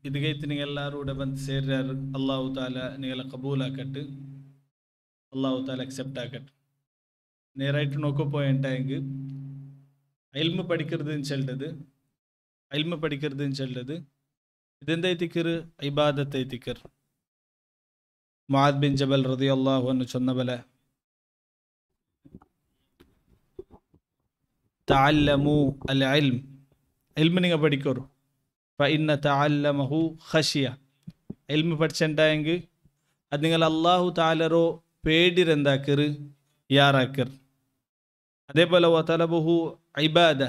ಇದಗೈತಿ ನೀವೆಲ್ಲರೂ ಬಂದು ಸೇರ್ಯಾರು. ಅಲ್ಲಾಹು ತಾಲ ನೀವೆಲ್ಲ ಕಬೂಲ್ ಆಕಟ್ಟು, അള്ളാഹു താല അക്സെപ്റ്റ് ആക്കട്ടെ. നേരായിട്ട് നോക്കപ്പോയിട്ടായെങ്കിൽ അയിൽമ പഠിക്കരുതെന്ന് ചൊല്ലത് ഇതെന്തായിത്തിക്കറ്? ഇബാദത്തൈത്തിക്കർ. മുആദ് ബിൻ ജബൽ റളിയല്ലാഹു അൻഹു சொன்ன പോലെ തഅല്ലമു അൽ ഇൽം, ഇൽമ നിങ്ങൾ പഠിക്കറു. ഫഇന്ന തഅല്ലമഹു ഖശിയ, ഇൽമ പഠിച്ചിട്ടായെങ്കിൽ അത് നിങ്ങൾ അല്ലാഹു തആലറോ പേടിരെന്താക്കറ്, യാറാക്കർ. അതേപോലെ വതലബുഹു ഇബാദ,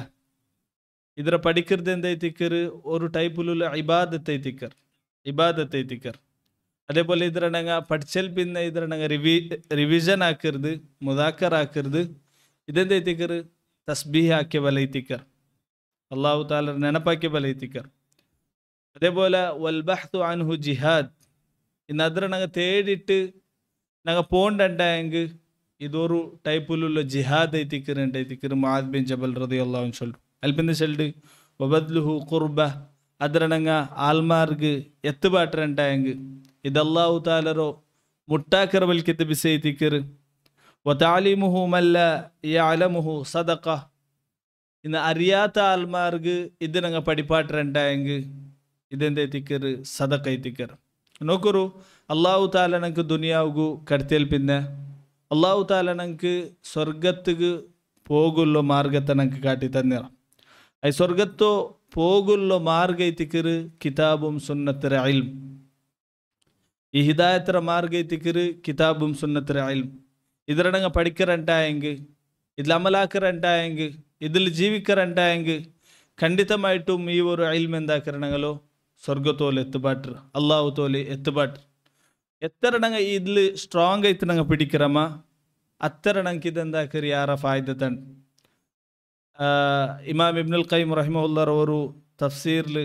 ಇದರ പഠിക്കരുത് എന്തായിത്തിക്കറ്? ഒരു ടൈപ്പിലുള്ള ഇബാദത്തൈത്തിക്കർ. അതേപോലെ ഇതിരണങ്ങ പഠിച്ചൽ പിന്നെ ഇതിരണങ്ങ റിവിഷൻ ആക്കരുത്, മുദാക്കർ ആക്കരുത്. ഇതെന്തായിത്തിക്കറ്? തസ്ബീഹ് ആക്കിയ ബലൈത്തിക്കർ, അള്ളാഹു താല നെനപ്പാക്കിയ ബലൈത്തിക്കർ. അതേപോലെ വൽ ബഹ്തു അൻഹു ജിഹാദ്, ഇന്ന് അതിരണങ്ങ തേടിയിട്ട് ഞങ്ങൾ പോണ്ടായെങ്കിൽ ഇതൊരു ടൈപ്പിലുള്ള ജിഹാദ് ಐತಿക്കറ്. മുആദ് ബിൻ ജബൽ റളിയല്ലാഹു അൻഹു ചൊല്ലു. അൽപിന്റെ ചൊല്ലു വബദ്ലുഹു ഖുർബ, അതിരണങ്ങ ആൽമാർക്ക് എത്തുപാട്ടുണ്ടായെങ്കിൽ ഇത് അല്ലാഹു താലറോ മുട്ടാക്കർ വൽക്കത്ത് ബിസൈത്തിക്കറ്. വതഅലീമുഹു മല്ല യഅലമുഹു സദഖ, ഇന്ന് അറിയാത്ത ആൽമാർക്ക് ഇത് ഞങ്ങൾ പഠിപ്പാട്ടുണ്ടായെങ്കിൽ ഇതെന്തെത്തിക്കറ്? സദഖ ಐತಿക്കറ്. നോക്കൂ, അള്ളാഹു താല ഞങ്ങൾക്ക് ദുനിയാവുകു കടത്തിയാൽ പിന്നെ അള്ളാഹു താല ഞങ്ങൾക്ക് സ്വർഗത്തുക്ക് പോകുള്ള മാർഗത്തെ ഞങ്ങൾക്ക് കാട്ടി തന്നിറ. അത് സ്വർഗത്തോ പോകുള്ള മാർഗ ಐತಿക്കറ് കിതാബും സുന്നത്തര ഇൽം. ഈ ഹിദായത്തര മാർഗ ಐತಿക്കറ് കിതാബും സുന്നത്തര ഇൽം. ഇതിലടങ്ങ പഠിക്കറുണ്ടായെങ്കിൽ, ഇതിൽ അമലാക്കറുണ്ടായെങ്കിൽ, ഇതിൽ ജീവിക്കറുണ്ടായെങ്കിൽ ಖಂಡಿತമായിട്ടും ഈ ഒരു ഇൽം എന്താക്കരണങ്ങളോ സ്വർഗത്തോലെ എത്തുപാട്ട്, അള്ളാഹു തോലെ എത്തുപാട്ട്. എത്ര ഞങ്ങ ഇതിൽ സ്ട്രോങ് ആയിട്ട് ഞങ്ങൾ പിടിக்கிறമ്മ അത്ര ഞങ്ങൾക്ക് ഇതെന്താക്കറി യാറ ഫായ്ദത്തൻ. ഇമാം ഇബ്നുൽ ഖയ്യിം റഹിമഹുല്ലാഹ് ഒരു തഫ്സീറിൽ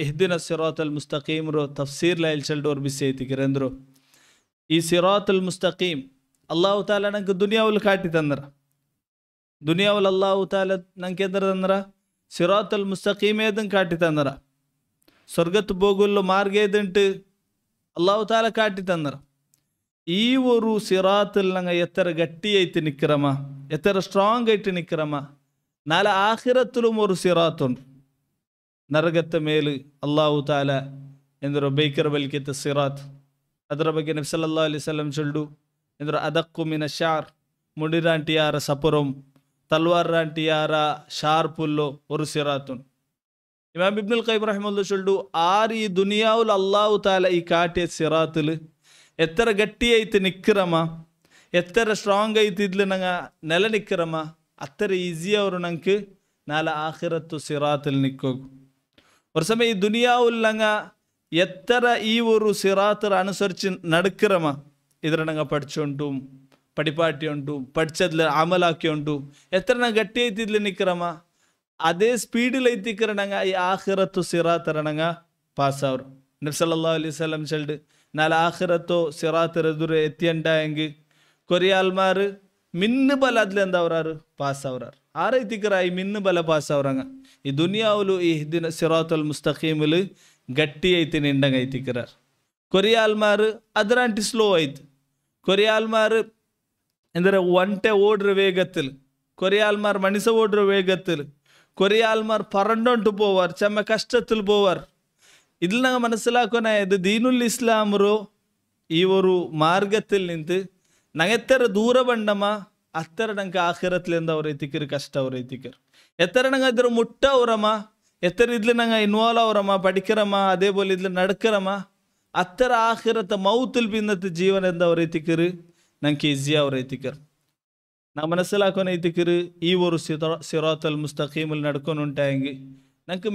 ഇഹ്ദിന സിറാത്തൽ മുസ്തഖീം തഫ്സീറിൽ അയൽച്ചൽഡ് ഒരു ബിസൈത്തിക്കറെന്തോ ഈ സിറാത്തുൽ മുസ്തഖീം അള്ളാഹു താല ഞങ്ങൾക്ക് ദുനിയാവിൽ കാട്ടി തന്നറ. ദുനിയാവിൽ അള്ളാഹു താല ഞങ്ങൾക്ക് എന്തൊരു തന്നറ? സിറാത്തുൽ മുസ്തഖീം ഏതും കാട്ടി തന്നറ. സ്വർഗത്ത് പോകുള്ള മാർഗം ഏതുണ്ട് അള്ളാഹു താല കാട്ടി തന്നറ. ഈ ഒരു സിറാത്തിൽ ഞങ്ങൾ എത്ര ഗട്ടിയായിട്ട് നിൽக்கிறമ്മ, എത്ര സ്ട്രോങ് ആയിട്ട് നിൽக்கிறമ്മ. നാളെ ആഖിറത്തിലും ഒരു സിറാത്തുണ്ട്. നരകത്തെ മേൽ അള്ളാഹു താല എന്തൊരു ബൈക്കർ ബൽക്കത്തെ സിറാത്ത്. ಅದರ ಬಗ್ಗೆ ನಬಿ ಸಲ್ಲಲ್ಲಾಹು ಅಲೈಹಿ ವಸಲ್ಲಂ ಚೊಲ್ಲು ಎಂದ್ರ ಅದಕ್ಕು ಮಿನ ಶಾರ್, ಮುಡಿರಾಂಟಿಯಾರ ಸಪುರಂ തൽവാറാണ്ടിയാറ ഷാർപ്പുല്ലോ ഒരു സിറാത്തുൻ. ഇമാം ഇബ്നുൽ ഖയ്യിം റഹിമഹുല്ലാഹ് ചൊല്ലു, ആര് ഈ ദുനിയാവുൽ അല്ലാഹു താല ഈ കാട്ടിയ സിറാത്തിൽ എത്ര ഗട്ടിയായിട്ട് നിൽக்கிறമ്മ, എത്ര സ്ട്രോങ് ആയിട്ട് ഇതിൽ ഞങ്ങൾ നില നിൽக்கிறമ്മ, അത്ര ഈസിയാവും ഞങ്ങൾക്ക് നാളെ ആഖിറത്തു സിറാത്തിൽ നിൽക്കും. ഒരു സമയം ഈ ദുനിയാവുൽ ഞങ്ങൾ എത്ര ഈ ഒരു സിറാത്തിൽ അനുസരിച്ച് നടக்கிறമ്മ, ഇതിൽ ഞങ്ങൾ പഠിച്ചുകൊണ്ടും പഠിപ്പാട്ടിയുണ്ടും പഠിച്ചതിൽ അമലാക്കിയുണ്ടും എത്ര ഗട്ടിയായിട്ട് ഇതിൽ നിൽக்கிறമ്മ, അതേ സ്പീഡിൽ എത്തിക്കറണങ്ങ ഈ ആഖിറത്തു സിറാത്തരണങ്ങ പാസ്സാവും. നബി സല്ലല്ലാഹു അലൈഹി വസല്ലം ചൊല്ലു, നാളെ ആഖിറത്തോ സിറാത്തർ എതിരെ എത്തിയുണ്ടായെങ്കിൽ കൊറിയാൽമാർ മിന്ന് ബല അതിലെന്താവറാറ്? പാസ്സാവറാറ്. ആരെത്തിക്കറായി മിന്ന് ബല പാസ്സാവറങ്ങ ഈ ദുനിയാവിലും ഈ ദിന സിറാത്തുൽ മുസ്തഖീമിൽ ഗട്ടിയായിട്ട് നിണ്ടങ്ങ എത്തിക്കറാർ. കൊറിയാൽമാർ അതിരാണ്ടി സ്ലോ ആയിട്ട്, കൊറിയാൽമാർ എന്തൊരു ഒൻറ്റെ ഓടുற വേഗത്തിൽ, കൊറിയാൽമാർ മനുഷ്യ ഓടുற വേഗത്തിൽ, കൊറിയാൽമാർ പറണ്ടോണ്ട് പോവാർ, ചെമ്മ കഷ്ടത്തിൽ പോവാർ. ഇതിൽ ഞങ്ങൾ മനസ്സിലാക്കാനായത് ദീനുൽ ഇസ്ലാമറോ ഈ ഒരു മാർഗത്തിൽ നിന്ന് ഞങ്ങൾ എത്ര ദൂര ബണ്ടമ്മ അത്ര ഞങ്ങൾക്ക് ആഖിറത്തിൽ എന്താ അവർ എത്തിക്കറ്? കഷ്ടം അവർ എത്തിക്കറ്. എത്ര ഞങ്ങൾ ഇದ್ರ മുട്ട അവരമ്മ, എത്ര ഇതിൽ ഞങ്ങൾ ഇൻവോൾവ് അവരമ്മ, പഠിக்கிறമ്മ, അതേപോലെ ഇതിൽ നടக்கிறമ്മ, അത്ര ആഖിറത്തെ മൗത്തിൽ പിന്നത്തെ ജീവൻ എന്താ അവർ എത്തിക്കറ്? ഞങ്ങൾക്ക് ഈസിയാ അവർ എത്തിക്കറ്. ನಾವು മനസ്സിലാക്കാൻ ಐತಿക്കറ് ഈ ഒരു സിറാത്തുൽ മുസ്തഖീമിൽ നടക്കുന്നുണ്ടായെങ്കിൽ ഞങ്ങൾക്ക്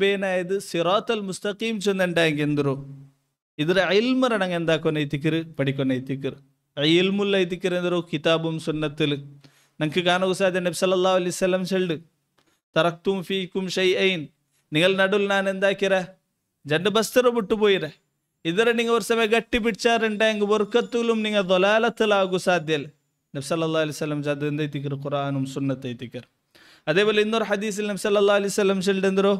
ಬೇನಾയത് സിറാത്തുൽ മുസ്തഖീം ചെന്നുണ്ടായെങ്കിൽ എന്തോ ಇದರ ಇಲ್ಮರ ഞങ്ങൾ എന്താക്കാൻ ಐತಿക്കറ്? പഠിക്കാൻ ಐತಿക്കറ്. ഇൽമുല്ല ಐತಿക്കറ് എന്തോ കിതാബും സുന്നത്തിൽ ഞങ്ങൾക്ക് കാണുക സാധ്യ. നബി സല്ലല്ലാഹു അലൈഹി വസല്ലം ചൊല്ലു, തറക്തും ഫീകും ഷൈഅൈൻ, നിങ്ങൾ നടുൽ ഞാൻ എന്താക്കിറ രണ്ട് ബസ്തറ വിട്ടുപോയിര. ಇದರ നിങ്ങൾ ഒരു സമയം ഗട്ടി പിടിച്ചാറുണ്ടായെങ്കിൽ വർക്കത്തിലും നിങ്ങൾ ദലാലത്തിലാകു സാധ്യല്ല. നബി സല്ലല്ലാഹു അലൈഹി വസല്ലം ജാദ എന്തൈതിക്കറ്? ഖുർആനും സുന്നത്ത് ಐತಿക്കറ്. അതേപോലെ ഇന്നൊരു ഹദീസിൽ നബി സല്ലല്ലാഹു അലൈഹി വസല്ലം ചൊല്ലുന്നതോ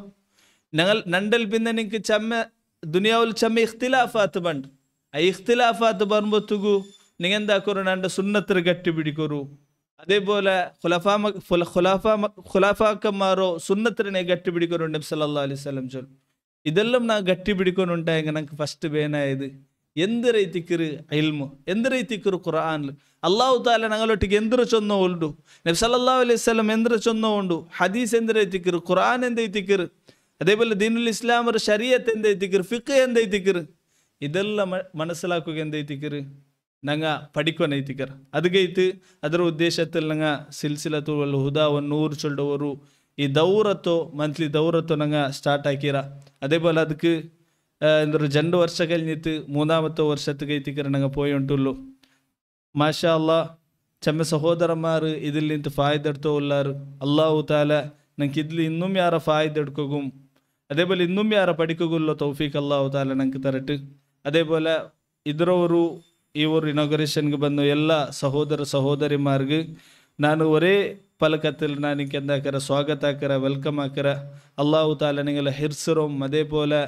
ഞങ്ങൾ നണ്ടൽ പിന്നെ നിങ്ങൾക്ക് ചമ്മ ദുനിയാവിൽ ചമ്മ ഇഖ്തിലാഫാത്ത് ബണ്ട് ആ ഇഖ്തിലാഫാത്ത് പറയുമ്പോഴത്തേക്കു നിങ്ങൾ എന്താക്കോರು ನಂಡ ಸುನ್ನತ್ರ ಗಟ್ಟಿ ಬಿಡಿಕೋರು അതേപോലെ ഖുലാഫാക്കന്മാരോ സുന്നത്തിനെ ഗട്ടി പിടിക്കൊരു നബി സല്ലല്ലാഹു അലൈഹി വസല്ലം ചൊല്ലു ഇതെല്ലാം നാ ഗട്ടി പിടിക്കൊണ്ടുണ്ടായെങ്കിൽ നമുക്ക് ഫസ്റ്റ് ಬೇನಾയത് എന്ത് ರೀತಿക്കിರು ഇൽമു എന്ത് ರೀತಿക്കിರು ഖുർആനിൽ അല്ലാഹു തആല ഞങ്ങളൊട്ടിಗೆ എന്തൊരു ചൊന്നോ ഉള്ളു നബി സല്ലല്ലാഹു അലൈഹി വസല്ലം എന്തൊരു ചൊന്നോ ഉണ്ട് ഹദീസ് എന്ത് ರೀತಿക്കിರು ഖുർആൻ എന്ത് ರೀತಿക്കിರು അതേപോലെ ദീനുൽ ഇസ്ലാം ഒരു ശരീഅത്ത് എന്ത് ರೀತಿക്കിರು ഫിഖ് എന്ത് ರೀತಿക്കിರು ഇതെല്ലാം മനസ്സിലാക്കുക എന്ത് ರೀತಿക്കിರು ഞങ്ങ പഠിക്കുവനൈತಿക്കർ അത് കഴിത്ത് ಅದರ ಉದ್ದೇಶത്തിൽ ഞങ്ങ സിൽസിലത്തുൽ ഹുദാ വൻ നൂർ ചൊല്ലുവരു ഈ ദൗറത്തോ മന്ത്ലി ദൗറത്തോ ഞങ്ങ സ്റ്റാർട്ട് ആക്കിയറ അതേപോലെ ಅದಕ್ಕೆ എന്തൊരു 2 ವರ್ಷ കഴിഞ്ഞിട്ട് മൂന്നാമത്തെ വർഷത്ത് കഴിത്തിക്കർ ഞങ്ങ പോയി ഉണ്ടുള്ളൂ മാഷാ അല്ലാഹ് ചെമ്മ സഹോദരന്മാർ ഇതിൽ നിന്ന് ഫായിദ എടുത്തോ ഉള്ളാറ് അല്ലാഹു തആല ഞങ്ങൾക്ക് ഇതിൽ ഇന്നും യാര ഫായിദ എടുക്കുകയും അതേപോലെ ഇന്നും യാര പഠിക്കുകയുള്ളൂ തൗഫീഖ് അല്ലാഹു തആല ഞങ്ങൾക്ക് തരട്ടെ അതേപോലെ ಇದರವರು ಈ ಊರು ಇನಾಗ್ರೇಷನ್ಗೆ ಬಂದು ಎಲ್ಲ ಸಹೋದರ ಸಹೋದರಿಮಾರ್ಗೆ ನಾನು ಒರೇ ಪಲಕത്തിൽ ನನಗೆ എന്താക്കര സ്വാഗത ആക്കര വെൽക്കം ആക്കര അല്ലാഹു തആല നിങ്ങളെ ഹിർസറും അതേപോലെ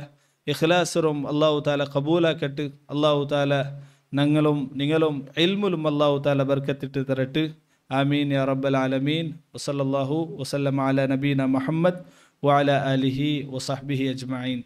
ഇഖ്ലാസറും അല്ലാഹു തആല ഖബൂലാക്കട്ടെ അല്ലാഹു തആല ഞങ്ങളും നിങ്ങളും ഇൽമുലും അല്ലാഹു തആല ബർക്കത്തിട്ട് തരട്ടെ ആമീൻ യാ റബ്ബൽ ആലമീൻ വസല്ലല്ലാഹു വസല്ലമ അലാ നബീന മുഹമ്മദ് വഅലാ ആലിഹി വസഹ്ബിഹി അജ്മഈൻ